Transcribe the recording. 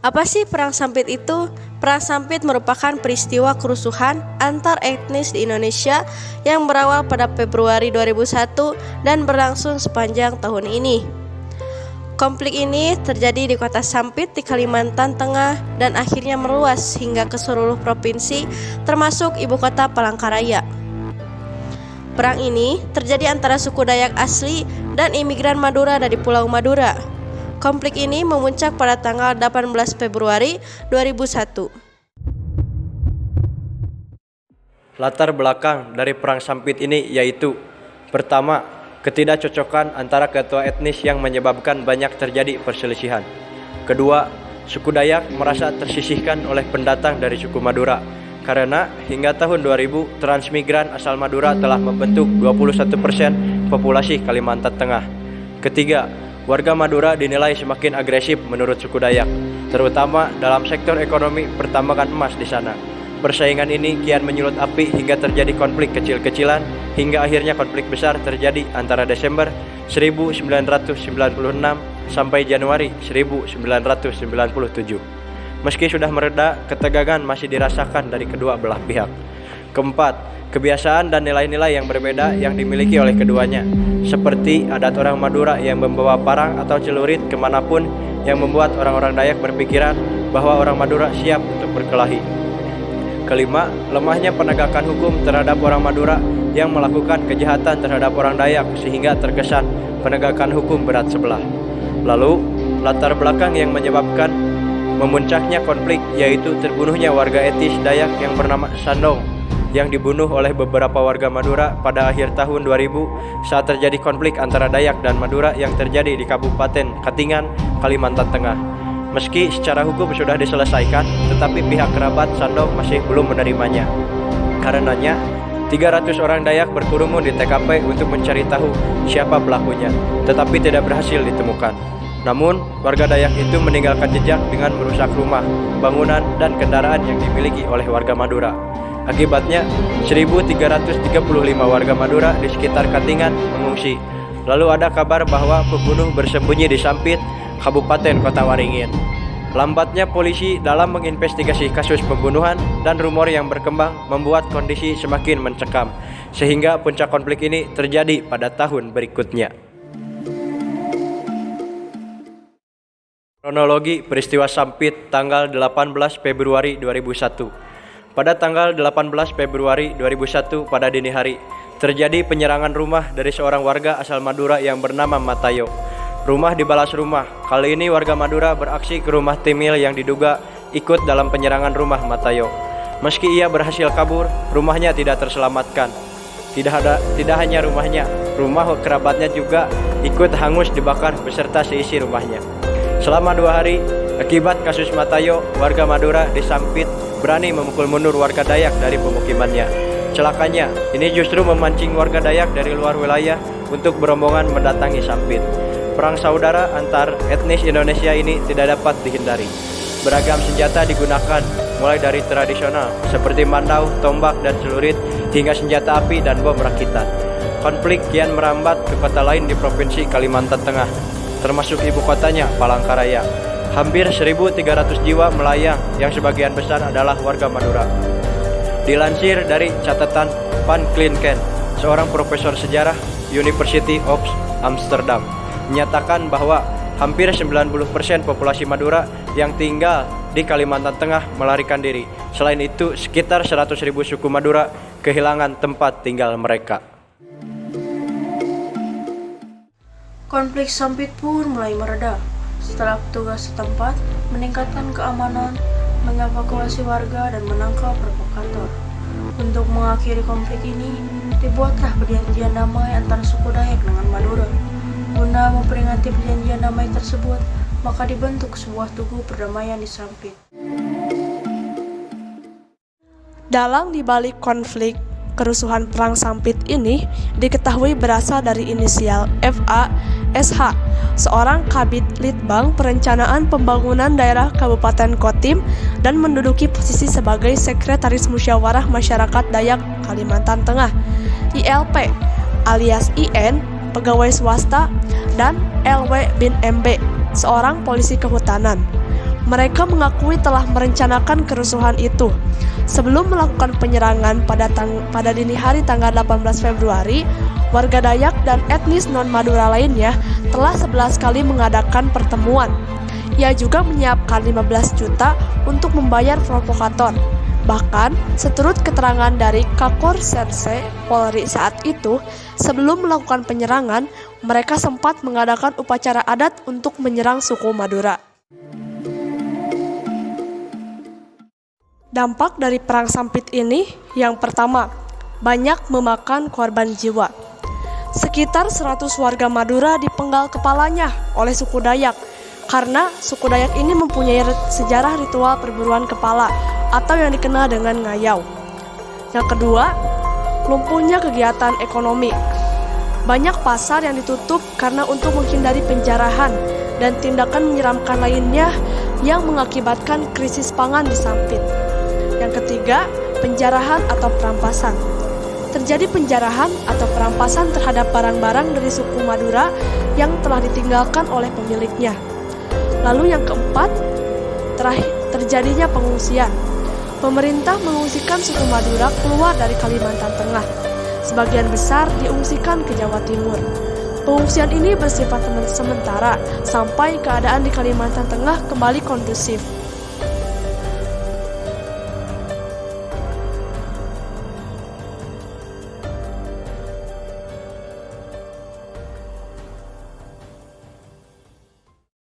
Apa sih Perang Sampit itu? Perang Sampit merupakan peristiwa kerusuhan antar etnis di Indonesia yang berawal pada Februari 2001 dan berlangsung sepanjang tahun ini. Konflik ini terjadi di kota Sampit di Kalimantan Tengah dan akhirnya meluas hingga ke seluruh provinsi termasuk ibu kota Palangkaraya. Perang ini terjadi antara suku Dayak asli dan imigran Madura dari Pulau Madura. Konflik ini memuncak pada tanggal 18 Februari 2001. Latar belakang dari Perang Sampit ini yaitu: pertama, ketidakcocokan antara ketua etnis yang menyebabkan banyak terjadi perselisihan. Kedua, suku Dayak merasa tersisihkan oleh pendatang dari suku Madura karena hingga tahun 2000 transmigran asal Madura telah membentuk 21% populasi Kalimantan Tengah. Ketiga, warga Madura dinilai semakin agresif menurut suku Dayak, terutama dalam sektor ekonomi pertambangan emas di sana. Persaingan ini kian menyulut api hingga terjadi konflik kecil-kecilan, hingga akhirnya konflik besar terjadi antara Desember 1996 sampai Januari 1997. Meski sudah mereda, ketegangan masih dirasakan dari kedua belah pihak. Keempat, kebiasaan dan nilai-nilai yang berbeda yang dimiliki oleh keduanya, seperti adat orang Madura yang membawa parang atau celurit kemanapun, yang membuat orang-orang Dayak berpikiran bahwa orang Madura siap untuk berkelahi. Kelima, lemahnya penegakan hukum terhadap orang Madura yang melakukan kejahatan terhadap orang Dayak sehingga terkesan penegakan hukum berat sebelah. Lalu, latar belakang yang menyebabkan memuncaknya konflik yaitu terbunuhnya warga etnis Dayak yang bernama Sandong yang dibunuh oleh beberapa warga Madura pada akhir tahun 2000 saat terjadi konflik antara Dayak dan Madura yang terjadi di Kabupaten Katingan, Kalimantan Tengah. Meski secara hukum sudah diselesaikan, tetapi pihak kerabat Sandong masih belum menerimanya. Karenanya, 300 orang Dayak berkerumun di TKP untuk mencari tahu siapa pelakunya, tetapi tidak berhasil ditemukan. Namun, warga Dayak itu meninggalkan jejak dengan merusak rumah, bangunan, dan kendaraan yang dimiliki oleh warga Madura. Akibatnya, 1.335 warga Madura di sekitar Katingan mengungsi. Lalu ada kabar bahwa pembunuh bersembunyi di Sampit, Kabupaten Kota Waringin. Lambatnya polisi dalam menginvestigasi kasus pembunuhan dan rumor yang berkembang membuat kondisi semakin mencekam, sehingga puncak konflik ini terjadi pada tahun berikutnya. Kronologi peristiwa Sampit tanggal 18 Februari 2001. Pada tanggal 18 Februari 2001 pada dini hari, terjadi penyerangan rumah dari seorang warga asal Madura yang bernama Matayo. Rumah dibalas rumah. Kali ini warga Madura beraksi ke rumah Timil yang diduga ikut dalam penyerangan rumah Matayo. Meski ia berhasil kabur, rumahnya tidak terselamatkan. Tidak hanya rumahnya, rumah kerabatnya juga ikut hangus dibakar beserta seisi rumahnya. Selama 2 hari, akibat kasus Matayo, warga Madura di Sampit berani memukul mundur warga Dayak dari pemukimannya. Celakanya, ini justru memancing warga Dayak dari luar wilayah untuk berombongan mendatangi Sampit. Perang saudara antar etnis Indonesia ini tidak dapat dihindari. Beragam senjata digunakan, mulai dari tradisional seperti mandau, tombak, dan celurit, hingga senjata api dan bom rakitan. Konflik kian merambat ke kota lain di Provinsi Kalimantan Tengah, termasuk ibu kotanya Palangkaraya. Hampir 1.300 jiwa melayang yang sebagian besar adalah warga Madura. Dilansir dari catatan Van Klinken, seorang profesor sejarah University of Amsterdam, menyatakan bahwa hampir 90% populasi Madura yang tinggal di Kalimantan Tengah melarikan diri. Selain itu, sekitar 100.000 suku Madura kehilangan tempat tinggal mereka. Konflik Sampit pun mulai mereda setelah petugas setempat meningkatkan keamanan, mengevakuasi warga, dan menangkap provokator. Untuk mengakhiri konflik ini, dibuatlah perjanjian damai antara suku Dayak dengan Madura. Guna memperingati perjanjian damai tersebut, maka dibentuk sebuah tugu perdamaian di Sampit. Dalang dibalik konflik kerusuhan Perang Sampit ini diketahui berasal dari inisial FA.SH, seorang kabid Litbang Perencanaan Pembangunan Daerah Kabupaten Kotim dan menduduki posisi sebagai Sekretaris Musyawarah Masyarakat Dayak Kalimantan Tengah. ILP alias IN, pegawai swasta, dan LW bin MB, seorang polisi kehutanan. Mereka mengakui telah merencanakan kerusuhan itu. Sebelum melakukan penyerangan pada dini hari tanggal 18 Februari, warga Dayak dan etnis non-Madura lainnya telah 11 kali mengadakan pertemuan. Ia juga menyiapkan 15 juta untuk membayar provokator. Bahkan, seturut keterangan dari Kakor Serse Polri saat itu, sebelum melakukan penyerangan, mereka sempat mengadakan upacara adat untuk menyerang suku Madura. Dampak dari Perang Sampit ini, yang pertama, banyak memakan korban jiwa. Sekitar 100 warga Madura dipenggal kepalanya oleh suku Dayak, karena suku Dayak ini mempunyai sejarah ritual perburuan kepala atau yang dikenal dengan ngayau. Yang kedua, lumpuhnya kegiatan ekonomi. Banyak pasar yang ditutup karena untuk menghindari penjarahan dan tindakan menyeramkan lainnya yang mengakibatkan krisis pangan di Sampit. Yang ketiga, penjarahan atau perampasan. Terjadi penjarahan atau perampasan terhadap barang-barang dari suku Madura yang telah ditinggalkan oleh pemiliknya. Lalu yang keempat, terjadinya pengungsian. Pemerintah mengungsikan suku Madura keluar dari Kalimantan Tengah. Sebagian besar diungsikan ke Jawa Timur. Pengungsian ini bersifat sementara sampai keadaan di Kalimantan Tengah kembali kondusif.